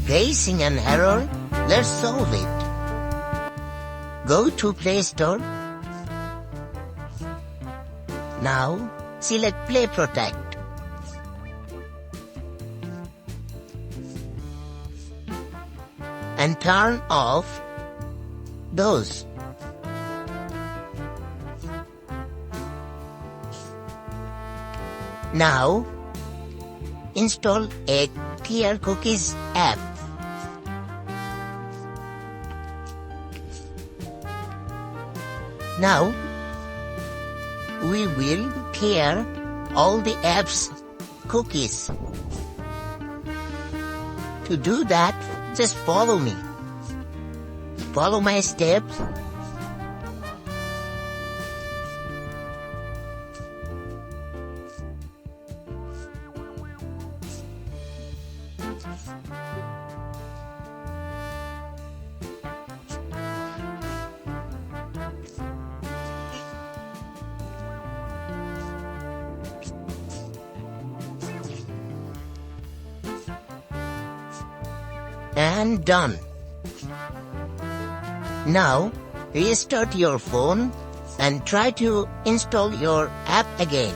Facing an error? Let's solve it. Go to Play Store. Now, select Play Protect. And turn off those. Now, install a Clear Cookies app. Now, we will clear all the app's cookies. To do that, just follow me. Follow my steps. And done. Now, restart your phone and try to install your app again.